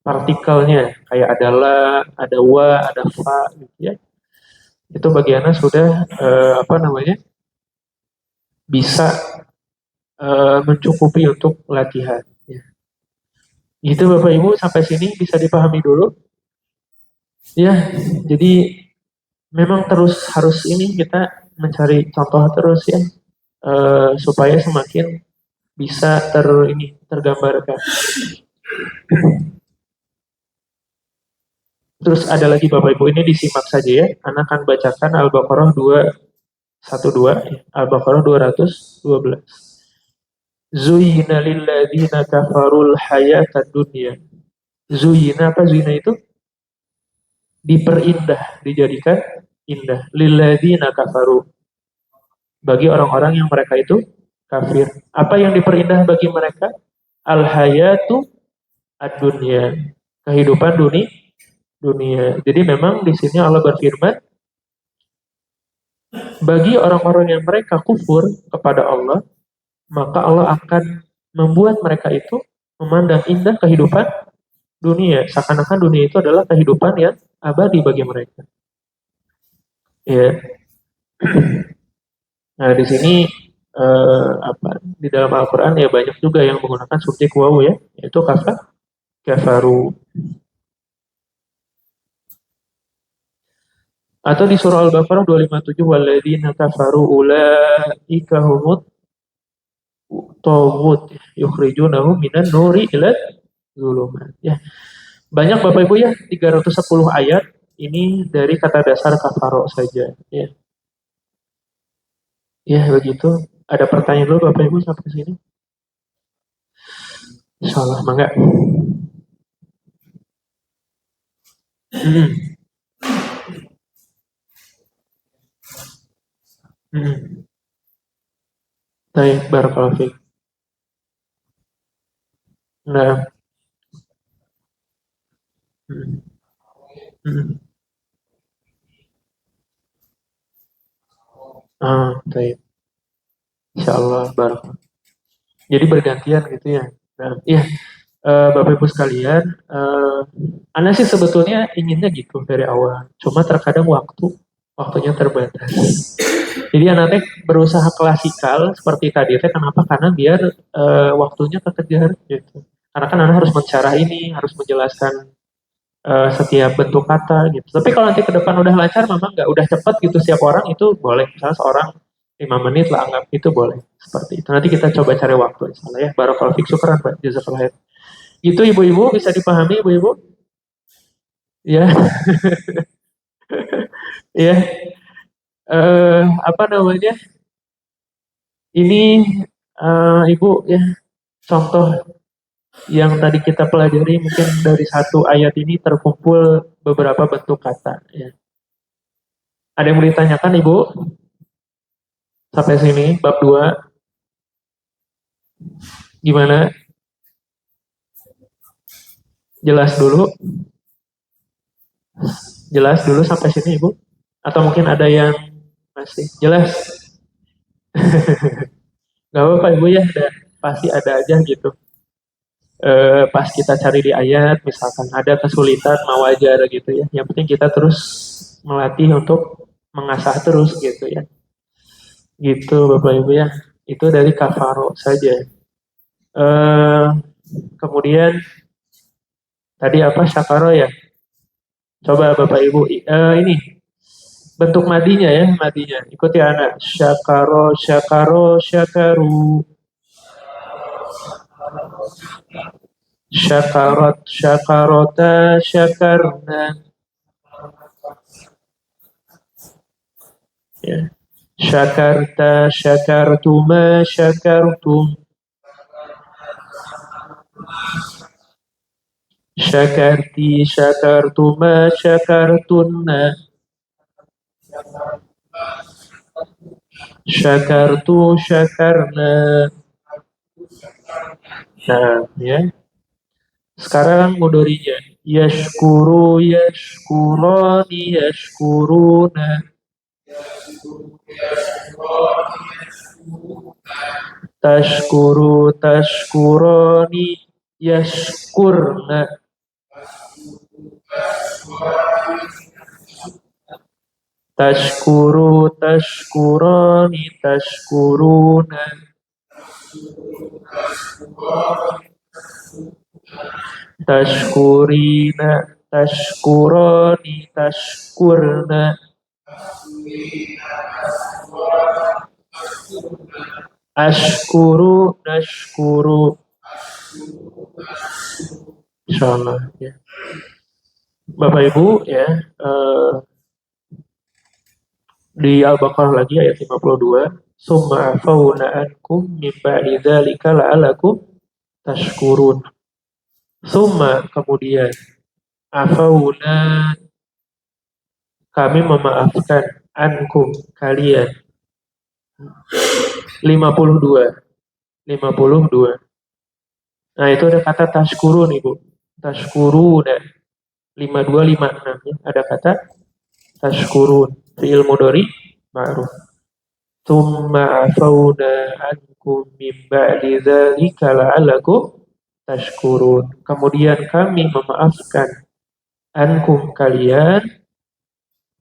partikelnya kayak ada la, ada wa, ada fa gitu ya. Itu bagiannya sudah bisa mencukupi untuk latihan ya. Gitu Bapak Ibu sampai sini bisa dipahami dulu. Ya, jadi memang terus harus ini kita mencari contoh terus ya supaya semakin bisa tergambarkan. Terus ada lagi Bapak Ibu ini disimak saja ya. Anak akan bacakan Al-Baqarah 212, Al-Baqarah 212. Zuyina lilladzina kafarul hayatad dunya. Zuyina apa zuyina itu? Diperindah, dijadikan indah. Lilladzina kafaru. Bagi orang-orang yang mereka itu kafir. Apa yang diperindah bagi mereka? Al-hayatu ad-dunya. Kehidupan dunia. Jadi memang di sini Allah berfirman, bagi orang-orang yang mereka kufur kepada Allah, maka Allah akan membuat mereka itu memandang indah kehidupan dunia, seakan-akan dunia itu adalah kehidupan yang abadi bagi mereka. Ya, nah di sini di dalam Al-Quran ya banyak juga yang menggunakan subjek wawu ya, yaitu kafaru. Atau di surah Al-Baqarah 257 walladzina kafaru ulaika humut taghut yukhrijunahum minan nuri ila zulumat. Ya, banyak Bapak Ibu ya, 310 ayat ini dari kata dasar kafaro saja ya. Ya begitu. Ada pertanyaan dulu Bapak Ibu sampai sini? Insyaallah mangga. Hmm. Hmm. Baik, barakallahu fiik. Nah, hmm. Hmm. Baik. Insyaallah barakallahu. Jadi bergantian gitu ya. Nah, iya, Bapak Ibu sekalian, Anda sih sebetulnya inginnya gitu dari awal. Cuma terkadang waktunya terbatas. Jadi anak berusaha klasikal seperti tadi teh kenapa? Karena biar waktunya kekejar gitu. Karena kan anak harus mencara ini, harus menjelaskan setiap bentuk kata gitu. Tapi kalau nanti ke depan udah lancar, memang nggak udah cepet gitu setiap orang itu boleh. Misalnya seorang 5 menit lah anggap itu boleh seperti itu. Nanti kita coba cari waktu misalnya ya. Barakallahu fiik, syukran Pak. Jazakallah khair. Itu ibu-ibu bisa dipahami ibu-ibu? Ya, ya. Apa namanya? Ini ibu ya contoh yang tadi kita pelajari mungkin dari satu ayat ini terkumpul beberapa bentuk kata. Ya. Ada yang mau ditanyakan ibu? Sampai sini bab 2 gimana? Jelas dulu? Jelas dulu sampai sini ibu? Atau mungkin ada yang masih jelas? Gak apa-apa ibu ya, pasti ada aja gitu. Pas kita cari di ayat, misalkan ada kesulitan, mau wajar gitu ya. Yang penting kita terus melatih untuk mengasah terus gitu ya. Gitu Bapak Ibu ya. Itu dari kafaro saja. Eh, Kemudian tadi apa syakaro ya? Coba Bapak Ibu ini bentuk madinya ya, madinya. Ikuti anak. Syakaro, syakaro, syakaru. Syakarat, syakarota, syakarna. Ya. Syakarta, syakartuma, syakartum. Syakarti, syakartuma, syakartunna. Syakartu, syakarna. Nah, ya. Sekarang mudorinya. Yashkuru, yashkuroni, yashkuruna. Tashkuru, tashkuroni, yashkurna. Tashkuru, tashkuroni, tashkuruna. Tashkurina, tashkuroni, tashkurna. Ashkuru, nashkuru. Insyaallah ya. Bapak Ibu ya, di Al-Baqarah lagi ayat 52. Summa afauna ankum min ba'di dzalika la'alakum tashkurun. Summa kemudian afauna kami memaafkan ankum kalian 52. 52. Nah, itu ada kata tashkurun Ibu. Tashkurun 5256 ya. Ada kata tashkurun. Fi'il mudhari ma'ruf. Tsumma afauna ankum min ba'di dzalika la'alakum tashkurun. Kemudian kami memaafkan ankum kalian,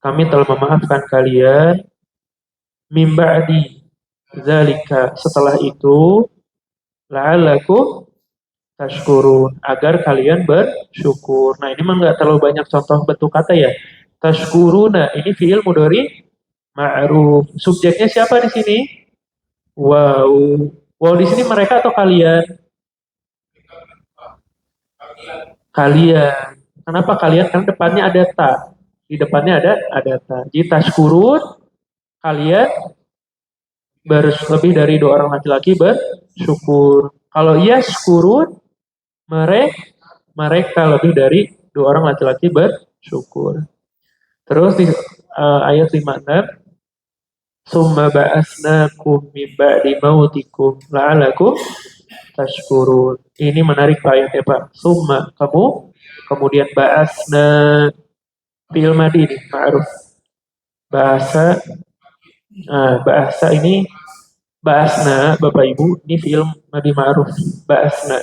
kami telah memaafkan kalian mim ba'di zalika setelah itu la'allakum tashkurun agar kalian bersyukur. Nah, ini mah nggak terlalu banyak contoh bentuk kata ya. Tashkuruna ini fiil mudhari ma'ruf. Subjeknya siapa di sini? Wow. Wow di sini mereka atau kalian? Kalian. Kenapa kalian? Karena depannya ada ta. Di depannya ada ta. Jadi tashkurun kalian lebih dari dua orang laki-laki bersyukur. Kalau yashkurun mereka mereka lebih dari dua orang laki-laki bersyukur. Terus di ayat 56 summa ba'asnakum min ba'di mautikum la'alakum tashkurun. Ini menarik Pak ayatnya Pak. Summa kamu kemudian ba'asna fi'il madi ini ma'ruf. Bahasa bahasa ini ba'asna Bapak Ibu ini fi'il madi ma'ruf. Ba'asna.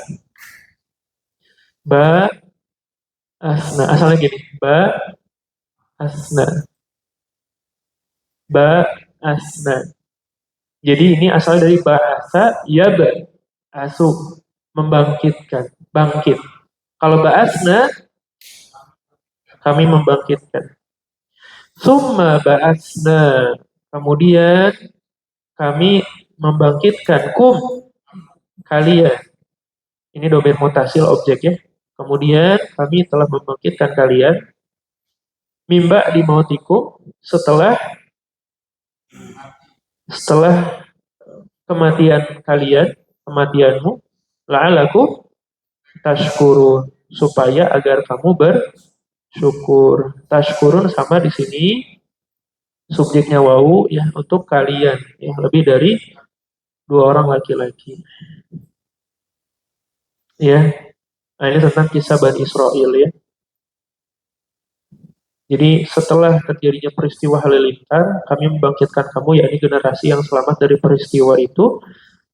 Ba'asna asalnya gini. Ba'asna. Ba'asna. Jadi ini asal dari bahasa asu membangkitkan, bangkit. Kalau ba'asna kami membangkitkan. Summa ba'asna. Kemudian kami membangkitkan kalian. Ini domir mutasil objek ya. Kemudian kami telah membangkitkan kalian mimba di mautikum setelah kematian kalian, kematianmu, la'alakum tashkurun, supaya agar kamu bersyukur. Tashkurun sama di sini subjeknya wawu ya untuk kalian yang lebih dari dua orang laki-laki. Ya. Nah, ini tentang kisah Bani Israel ya. Jadi setelah terjadinya peristiwa halilintar, kami membangkitkan kamu, yakni generasi yang selamat dari peristiwa itu,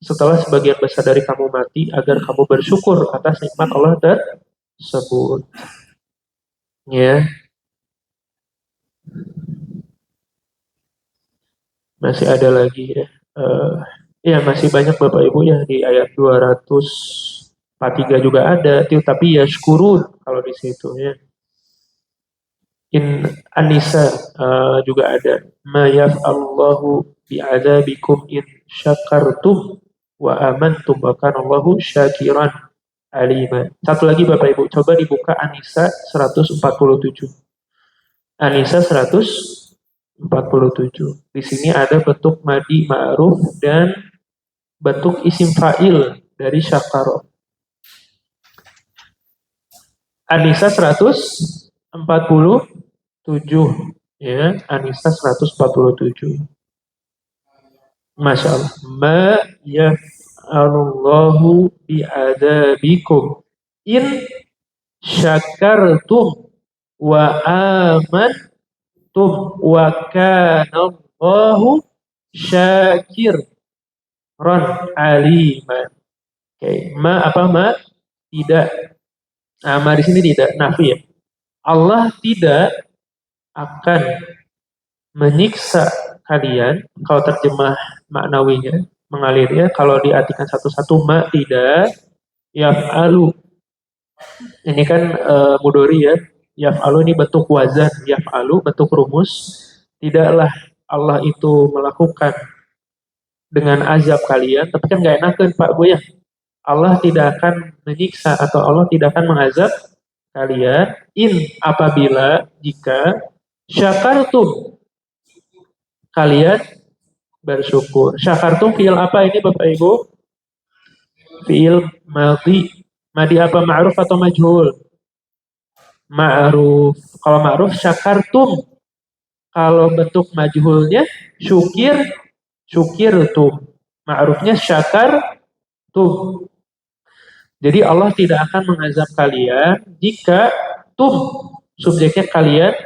setelah sebagian besar dari kamu mati, agar kamu bersyukur atas nikmat Allah tersebut. Ya, masih ada lagi ya. Ya masih banyak Bapak Ibu ya di ayat 243 juga ada, tapi ya syukurun kalau di situ ya. In An-Nisa juga ada ma yaf'allahu bi'adzabikum in syakartum wa amantum wa kana Allahu syakiran alima. Satu lagi Bapak Ibu, coba dibuka An-Nisa 147. An-Nisa 147. Di sini ada bentuk madi ma'ruf dan bentuk isim fa'il dari syakara. An-Nisa 147 ya, An-Nisa 147. Masya Allah. Ma yaf'alullahu bi'adabikum in syakartum wa amantum wa kana Allahu syakiran aliman. Oke, ma apa ma? Tidak. Nah, ma di sini tidak nafi ya. Allah tidak akan menyiksa kalian, kalau terjemah maknawinya mengalirnya, kalau diartikan satu-satu ma tidak yaf'alu. Ini kan mudori ya. Yaf'alu ini bentuk wazan, yaf'alu bentuk rumus. Tidaklah Allah itu melakukan dengan azab kalian, tapi kan nggak enakan Pak Bu ya. Allah tidak akan menyiksa atau Allah tidak akan mengazab kalian apabila jika syakartum kalian bersyukur. Syakartum fiil apa ini Bapak Ibu? Fiil madhi. Madhi apa, ma'ruf atau majhul? Ma'ruf. Kalau ma'ruf syakartum. Kalau bentuk majhulnya syukirtum. Ma'rufnya syakartum. Jadi Allah tidak akan mengazab kalian jika subjeknya kalian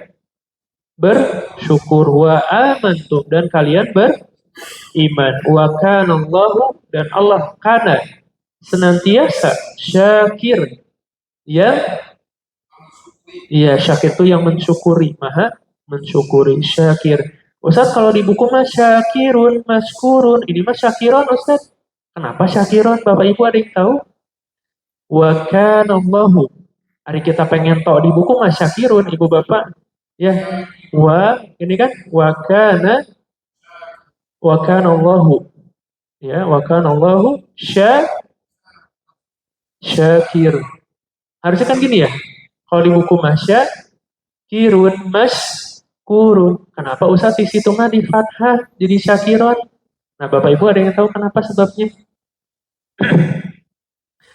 bersyukur, wa amantum dan kalian beriman, wa kanallahu dan Allah kana senantiasa syakir, yang iya syakir itu yang mensyukuri, maha mensyukuri, syakir. Ustaz kalau di buku mas syakirun, maskurun, ini mas syakiron Ustaz. Kenapa syakiron? Bapak Ibu ada yang tahu? Wa kana Allahu. Hari kita pengen tahu di buku mas syakirun, Ibu Bapak. Ya, ini kan wa kana Allahu. Ya, wa kana Allahu syakir. Harusnya kan gini ya. Kalau di buku Masya, kirun, mas, kurun. Kenapa usah di situ mah di fathah jadi syakiron? Nah, Bapak Ibu ada yang tahu kenapa sebabnya?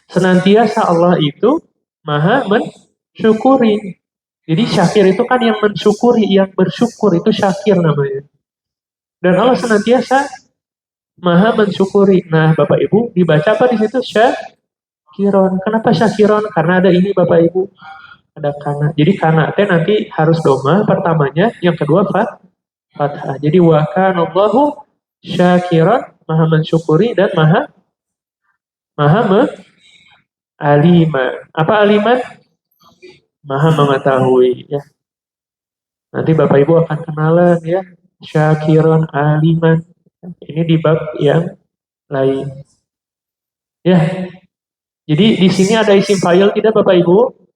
Senantiasa Allah itu maha mensyukuri. Jadi syakir itu kan yang mensyukuri, yang bersyukur itu syakir namanya. Dan Allah senantiasa maha mensyukuri. Nah, Bapak Ibu dibaca apa di situ? Syakiron. Kenapa syakiron? Karena ada ini Bapak Ibu. Ada kana. Jadi kana teh nanti harus doma pertamanya, yang kedua fathah. Jadi wa kana Allahu syakiran, maha mensyukuri dan maha maha alima. Apa aliman? Maha mengetahui ya. Nanti Bapak Ibu akan kenalan ya. Syakiran aliman. Ini di bab yang lain. Ya. Jadi di sini ada isim fa'il tidak Bapak Ibu?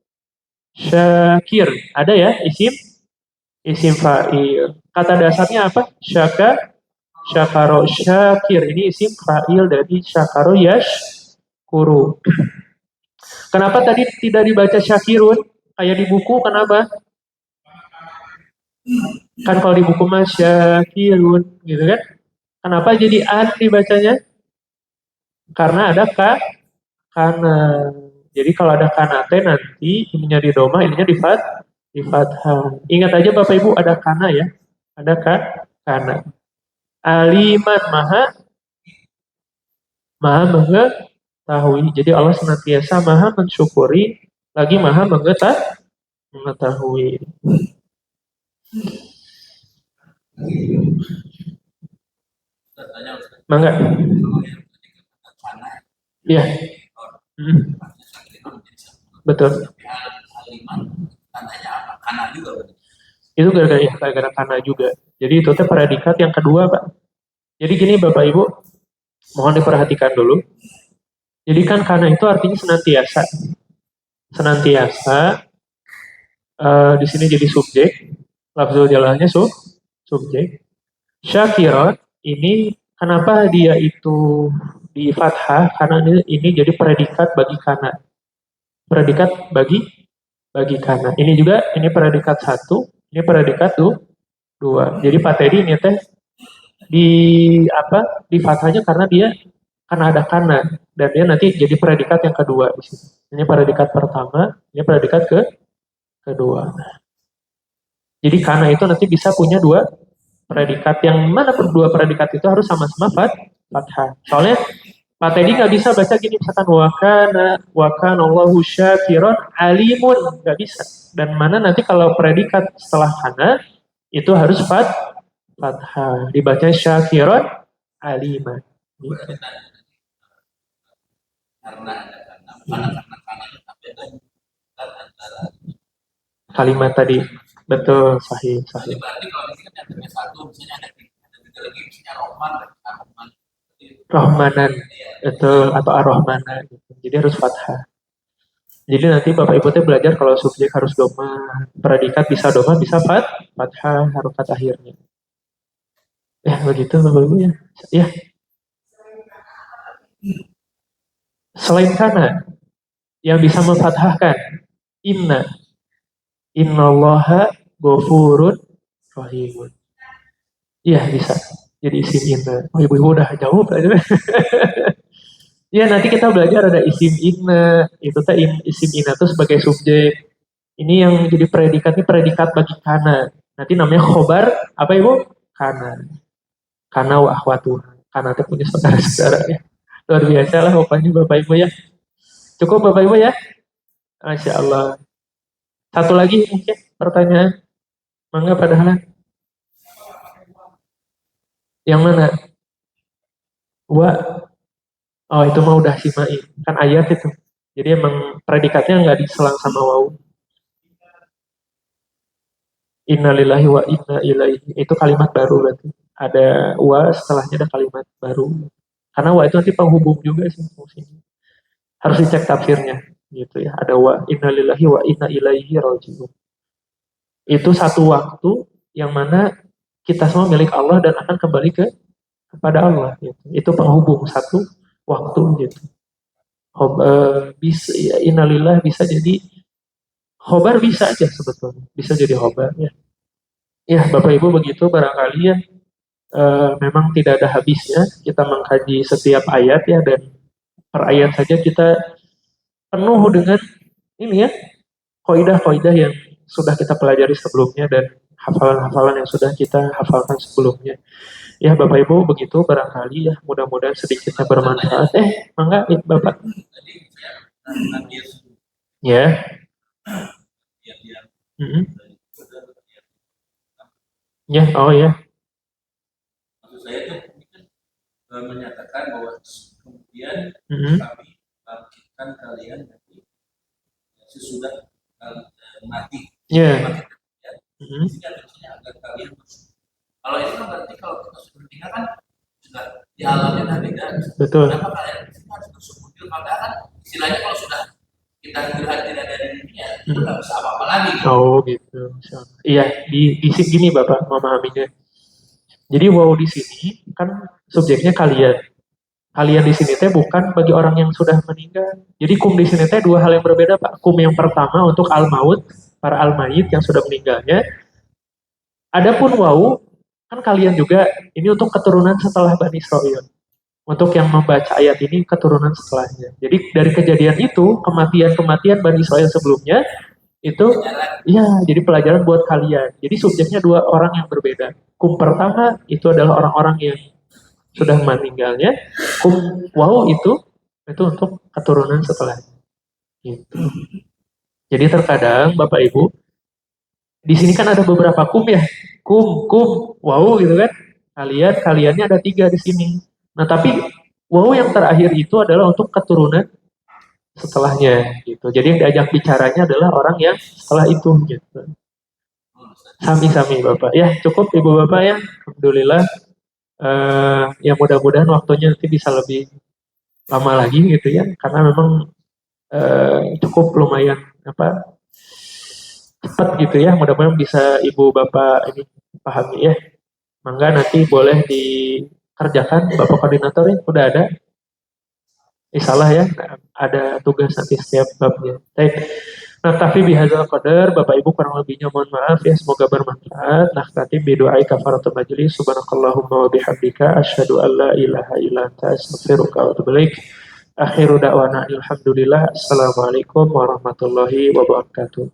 Syakir. Ada ya isim fa'il. Kata dasarnya apa? Syakaro syakir. Ini isim fa'il dari syakaro kuru. Kenapa tadi tidak dibaca syakirun? Kayak di buku, kenapa? Kan kalau di buku mah syakirun, gitu kan? Kenapa jadi an dibacanya? Karena ada kana. Jadi kalau ada kana teh nanti ininya di doma, ininya di fathah. Ingat aja Bapak Ibu ada kana ya. Ada kana. Aliman maha mengetahui. Jadi Allah senantiasa maha mensyukuri, lagi maha mengetahui. Mangga. Iya. Betul. Itu gara-gara kana juga. Jadi itu teh predikat yang kedua, Pak. Jadi gini Bapak Ibu, mohon diperhatikan dulu. Jadi kan kana itu artinya senantiasa. Senantiasa di sini jadi subjek, lafzul jalalnya subjek. Syakirat ini kenapa dia itu di fathah? Karena ini jadi predikat bagi kana. Predikat bagi kana. Ini juga ini predikat satu, ini predikat dua. Jadi Pak Teddy ini teh di apa? Di fathahnya karena dia karena ada kana dan dia nanti jadi predikat yang kedua di sini. Ini predikat pertama, ini predikat kedua. Jadi kana itu nanti bisa punya dua predikat, yang mana dua predikat itu harus sama-sama fathah. Soalnya Pak Teddy nggak bisa baca gini misalkan wakana Allahu syakiron alimun, nggak bisa. Dan mana nanti kalau predikat setelah kana itu harus fathah, dibaca syakiron aliman. Gitu. Kalimat tadi betul sahih. Rohmanan betul atau ar-Rahmana gitu. Jadi harus fathah. Jadi nanti Bapak Ibu teh belajar kalau subjek harus doma, predikat bisa doma, bisa fathah harokat akhirnya. Ya begitu Bapak Ibu ya. Ya, selain kana yang bisa memfathahkan inna innallaha ghafurun rahimun. Iya bisa. Jadi isim inna. Oh, ibu-ibu udah jauh aja. Ya nanti kita belajar ada isim inna. Itu teh isim inna itu sebagai subjek. Ini yang jadi predikat ini predikat bagi kana. Nanti namanya khobar apa ibu? Kana. Kana wa akhwatu. Kana itu punya saudara-saudara ya. Luar biasa lah pokoknya Bapak Ibu ya. Cukup Bapak Ibu ya. Masya Allah. Satu lagi mungkin pertanyaan. Mangga padahal. Yang mana? Wa Oh itu mah udah simain. Kan ayat itu. Jadi emang predikatnya nggak diselang sama waw. Innalillahi wa inna ilaihi. Itu kalimat baru berarti. Ada wa setelahnya ada kalimat baru. Karena wa itu nanti penghubung juga sih fungsinya. Harus dicek tafsirnya gitu ya. Ada wa innalillahi wa inna ilaihi rajiun. Itu satu waktu yang mana kita semua milik Allah dan akan kembali kepada Allah gitu. Itu penghubung satu waktu gitu. Bisa ya, innalillah bisa jadi khobar bisa aja sebetulnya. Bisa jadi khobar ya. Ya, Bapak Ibu begitu barangkali ya memang tidak ada habisnya kita mengkaji setiap ayat ya dan per ayat saja kita penuh dengan ini ya kaidah-kaidah yang sudah kita pelajari sebelumnya dan hafalan-hafalan yang sudah kita hafalkan sebelumnya. Ya Bapak Ibu begitu barangkali ya mudah-mudahan sedikitnya bermanfaat. Mangga Bapak. Ya. Mm-hmm. Ya, oh ya. Maksud saya itu menyatakan bahwa kemudian kami bangkitkan kalian dari sesudah mati. Ya. Di sini ada tulisannya agar kalian bersyukur. Kalau itu kan berarti kalau kita sudah meninggal kan sudah di alamnya sudah beda. Betul. Kenapa kalian harus bersyukur? Maka kan istilahnya kalau sudah kita tidak ada di dunia, itu nggak bisa apa-apa lagi. Gitu. Oh gitu. Iya, di gini Bapak memahaminya. Jadi wow di sini kan subjeknya kalian. Kalian di sini teh bukan bagi orang yang sudah meninggal. Jadi kum di sini teh dua hal yang berbeda Pak. Kum yang pertama untuk al-maut, para al-mayit yang sudah meninggalnya. Adapun wow, kan kalian juga ini untuk keturunan setelah Bani Israel. Untuk yang membaca ayat ini keturunan setelahnya. Jadi dari kejadian itu, kematian-kematian Bani Israel sebelumnya, itu ya jadi pelajaran buat kalian. Jadi subjeknya dua orang yang berbeda. Kum pertama itu adalah orang-orang yang sudah meninggalnya. Kum wow itu untuk keturunan setelahnya. Gitu. Jadi terkadang Bapak Ibu di sini kan ada beberapa kum ya. Kum, wow gitu kan. Kaliannya ada tiga di sini. Nah tapi wow yang terakhir itu adalah untuk keturunan setelahnya gitu. Jadi yang diajak bicaranya adalah orang yang setelah itu gitu. Sami-sami Bapak. Ya cukup Ibu Bapak ya. Alhamdulillah. Ya mudah-mudahan waktunya nanti bisa lebih lama lagi gitu ya. Karena memang cukup lumayan apa cepat gitu ya. Mudah-mudahan bisa Ibu Bapak ini pahami ya. Mangga nanti boleh dikerjakan Bapak koordinator ya. Udah ada. Salah ya. Ada tugas nanti setiap babnya. Baik. Nah, tapi bihadzal qadar, Bapak Ibu kurang lebihnya mohon maaf ya, semoga bermanfaat. Nah, nanti bidu'ai kafaratul majlis, subhanakallahumma wa bihamdika, asyhadu an la ilaha illa anta astaghfiruka wa atubu ilaik. Akhiru da'wana alhamdulillah. Assalamualaikum warahmatullahi wabarakatuh.